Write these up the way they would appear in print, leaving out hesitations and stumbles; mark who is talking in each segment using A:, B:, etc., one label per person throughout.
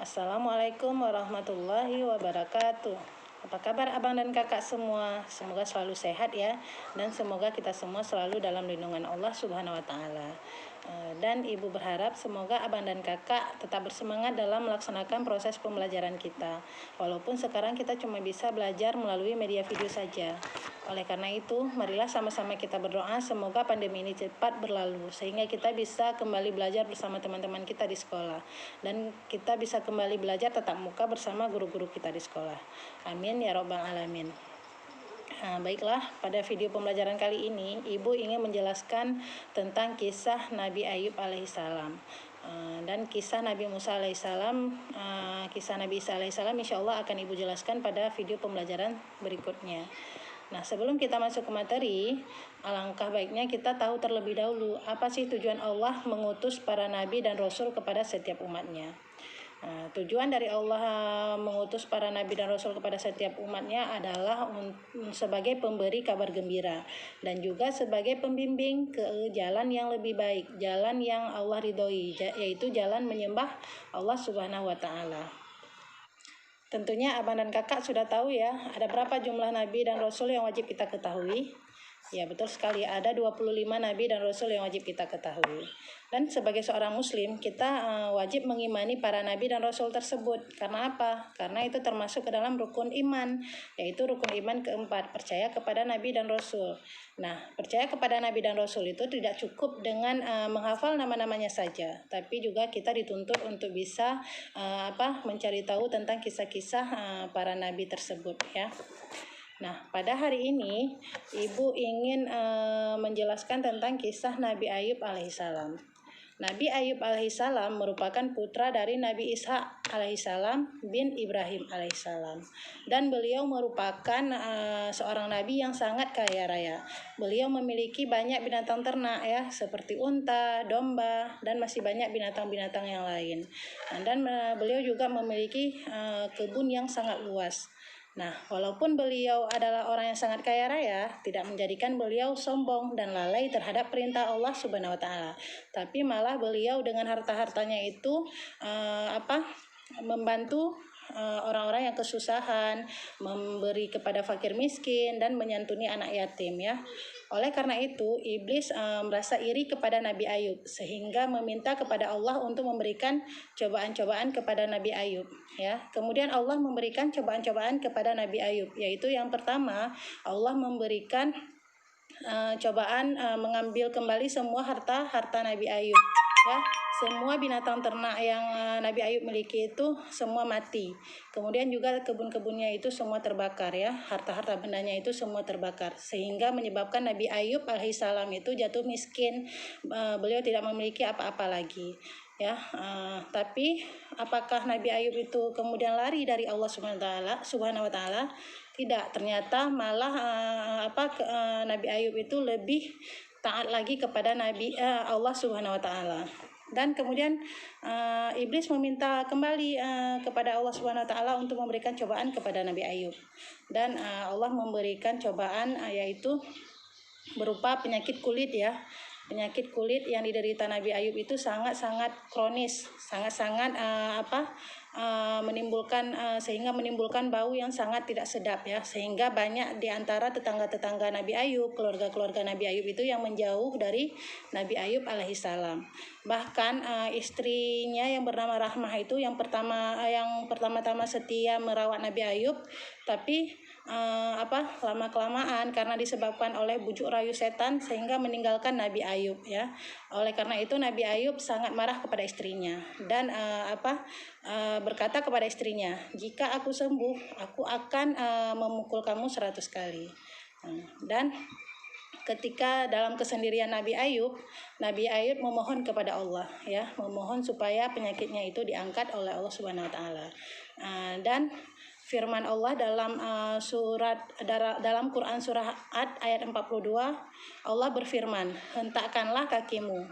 A: Assalamualaikum warahmatullahi wabarakatuh. Apa kabar abang dan kakak semua? Semoga selalu sehat ya. Dan semoga kita semua selalu dalam lindungan Allah Subhanahu wa Ta'ala. Dan ibu berharap semoga abang dan kakak tetap bersemangat dalam melaksanakan proses pembelajaran kita. Walaupun sekarang kita cuma bisa belajar melalui media video saja. Oleh karena itu, marilah sama-sama kita berdoa semoga pandemi ini cepat berlalu sehingga kita bisa kembali belajar bersama teman-teman kita di sekolah dan kita bisa kembali belajar tatap muka bersama guru-guru kita di sekolah. Amin ya robbal alamin. Baiklah, pada video pembelajaran kali ini Ibu ingin menjelaskan tentang kisah Nabi Ayub alaihissalam dan kisah Nabi Musa alaihissalam. Kisah Nabi Isa alaihissalam insya Allah akan Ibu jelaskan pada video pembelajaran berikutnya. Nah, sebelum kita masuk ke materi, alangkah baiknya kita tahu terlebih dahulu apa sih tujuan Allah mengutus para nabi dan rasul kepada setiap umatnya. Tujuan dari Allah mengutus para nabi dan rasul kepada setiap umatnya adalah sebagai pemberi kabar gembira dan juga sebagai pembimbing ke jalan yang lebih baik, jalan yang Allah ridhoi, yaitu jalan menyembah Allah Subhanahu wa Ta'ala. Tentunya abang dan kakak sudah tahu ya, ada berapa jumlah nabi dan rasul yang wajib kita ketahui? Ya, betul sekali, ada 25 nabi dan rasul yang wajib kita ketahui. Dan sebagai seorang muslim, kita wajib mengimani para nabi dan rasul tersebut. Karena apa? Karena itu termasuk ke dalam rukun iman, yaitu rukun iman keempat, percaya kepada nabi dan rasul. Nah, percaya kepada nabi dan rasul itu tidak cukup dengan menghafal nama-namanya saja, tapi juga kita dituntut untuk bisa mencari tahu tentang kisah-kisah para nabi tersebut ya. Nah, pada hari ini Ibu ingin menjelaskan tentang kisah Nabi Ayub alaihissalam. Nabi Ayub alaihissalam merupakan putra dari Nabi Ishak alaihissalam bin Ibrahim alaihissalam, dan beliau merupakan seorang nabi yang sangat kaya raya. Beliau memiliki banyak binatang ternak ya, seperti unta, domba, dan masih banyak binatang-binatang yang lain. Dan beliau juga memiliki kebun yang sangat luas. Nah, walaupun beliau adalah orang yang sangat kaya raya, tidak menjadikan beliau sombong dan lalai terhadap perintah Allah Subhanahu wa Ta'ala. Tapi malah beliau dengan harta-hartanya itu membantu orang-orang yang kesusahan, memberi kepada fakir miskin, dan menyantuni anak yatim ya. Oleh karena itu, iblis merasa iri kepada Nabi Ayub sehingga meminta kepada Allah untuk memberikan cobaan-cobaan kepada Nabi Ayub ya. Kemudian Allah memberikan cobaan-cobaan kepada Nabi Ayub, yaitu yang pertama Allah memberikan cobaan mengambil kembali semua harta Nabi Ayub ya. Semua binatang ternak yang Nabi Ayub miliki itu semua mati. Kemudian juga kebun-kebunnya itu semua terbakar ya. Harta-harta bendanya itu semua terbakar, sehingga menyebabkan Nabi Ayub alaihissalam itu jatuh miskin. Beliau tidak memiliki apa-apa lagi ya. Tapi apakah Nabi Ayub itu kemudian lari dari Allah Subhanahu wa Ta'ala? Tidak, ternyata malah Nabi Ayub itu lebih taat lagi kepada Allah Subhanahu wa Ta'ala. Dan kemudian iblis meminta kembali kepada Allah Subhanahu wa Ta'ala untuk memberikan cobaan kepada Nabi Ayub. Dan Allah memberikan cobaan yaitu berupa penyakit kulit ya. Penyakit kulit yang diderita Nabi Ayub itu sangat-sangat kronis, sangat-sangat sehingga menimbulkan bau yang sangat tidak sedap ya, sehingga banyak di antara tetangga-tetangga Nabi Ayub, keluarga-keluarga Nabi Ayub itu yang menjauh dari Nabi Ayub alaihissalam. Bahkan istrinya yang bernama Rahmah itu yang pertama-tama setia merawat Nabi Ayub, tapi lama-kelamaan karena disebabkan oleh bujuk rayu setan sehingga meninggalkan Nabi Ayub ya. Oleh karena itu Nabi Ayub sangat marah kepada istrinya dan berkata kepada istrinya, "Jika aku sembuh, aku akan memukul kamu 100 kali." Dan ketika dalam kesendirian Nabi Ayub memohon kepada Allah ya, memohon supaya penyakitnya itu diangkat oleh Allah Subhanahu wa Ta'ala. Dan firman Allah dalam Quran surah Ad ayat 42, Allah berfirman, "Hentakkanlah kakimu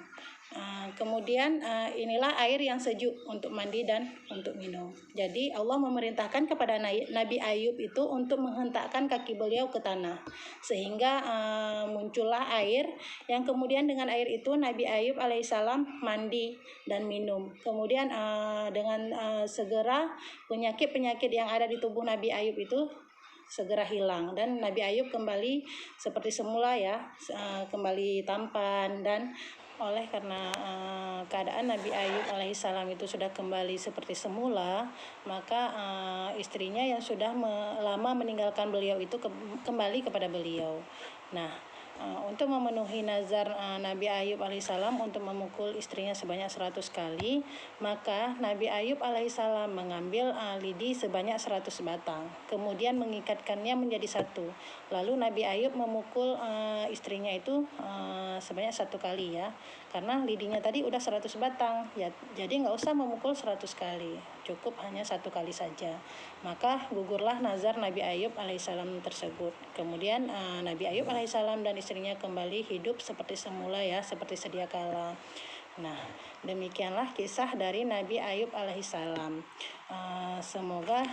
A: Kemudian inilah air yang sejuk untuk mandi dan untuk minum. Jadi Allah memerintahkan kepada Nabi Ayub itu untuk menghentakkan kaki beliau ke tanah, sehingga muncullah air yang kemudian dengan air itu Nabi Ayub alaihissalam mandi dan minum. Kemudian dengan segera penyakit-penyakit yang ada di tubuh Nabi Ayub itu segera hilang dan Nabi Ayub kembali seperti semula ya, kembali tampan. Dan oleh karena keadaan Nabi Ayub alaihissalam itu sudah kembali seperti semula, maka istrinya yang sudah lama meninggalkan beliau itu kembali kepada beliau. Nah, untuk memenuhi nazar Nabi Ayub alaihissalam untuk memukul istrinya sebanyak 100 kali, maka Nabi Ayub alaihissalam mengambil lidi sebanyak 100 batang, kemudian mengikatkannya menjadi satu. Lalu Nabi Ayub memukul istrinya itu sebanyak 1 kali ya, karena lidinya tadi udah 100 batang ya, jadi nggak usah memukul 100 kali, cukup hanya 1 kali saja. Maka gugurlah nazar Nabi Ayub alaihissalam tersebut. Kemudian Nabi Ayub alaihissalam dan istrinya kembali hidup seperti semula ya, seperti sedia kala. Nah, demikianlah kisah dari Nabi Ayub alaihissalam. Semoga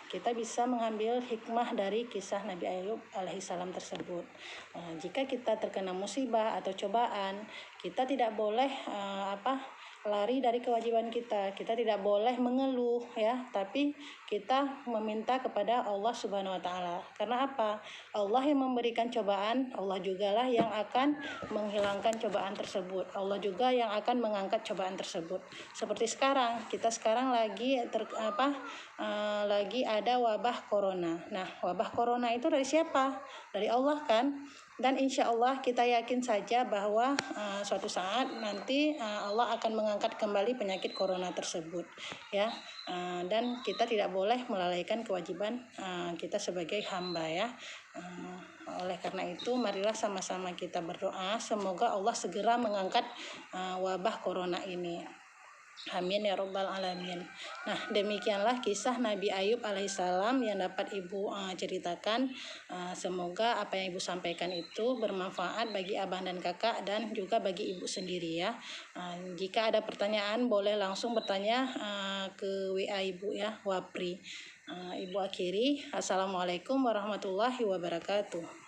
A: kita bisa mengambil hikmah dari kisah Nabi Ayub alaihissalam tersebut. Jika kita terkena musibah atau cobaan, kita tidak boleh lari dari kewajiban kita. Kita tidak boleh mengeluh ya, tapi kita meminta kepada Allah Subhanahu wa taala. Karena apa? Allah yang memberikan cobaan, Allah jugalah yang akan menghilangkan cobaan tersebut. Allah juga yang akan mengangkat cobaan tersebut. Seperti sekarang, kita sekarang lagi lagi ada wabah corona. Nah, wabah corona itu dari siapa? Dari Allah kan? Dan insya Allah kita yakin saja bahwa suatu saat nanti Allah akan mengangkat kembali penyakit corona tersebut ya. Dan kita tidak boleh melalaikan kewajiban kita sebagai hamba ya. Oleh karena itu marilah sama-sama kita berdoa semoga Allah segera mengangkat wabah corona ini. Amin ya robbal alamin. Nah, demikianlah kisah Nabi Ayub alaihissalam yang dapat Ibu ceritakan. Semoga apa yang Ibu sampaikan itu bermanfaat bagi abang dan kakak dan juga bagi Ibu sendiri ya. Jika ada pertanyaan boleh langsung bertanya ke WA Ibu ya, Wapri. Ibu akhiri, Assalamualaikum warahmatullahi wabarakatuh.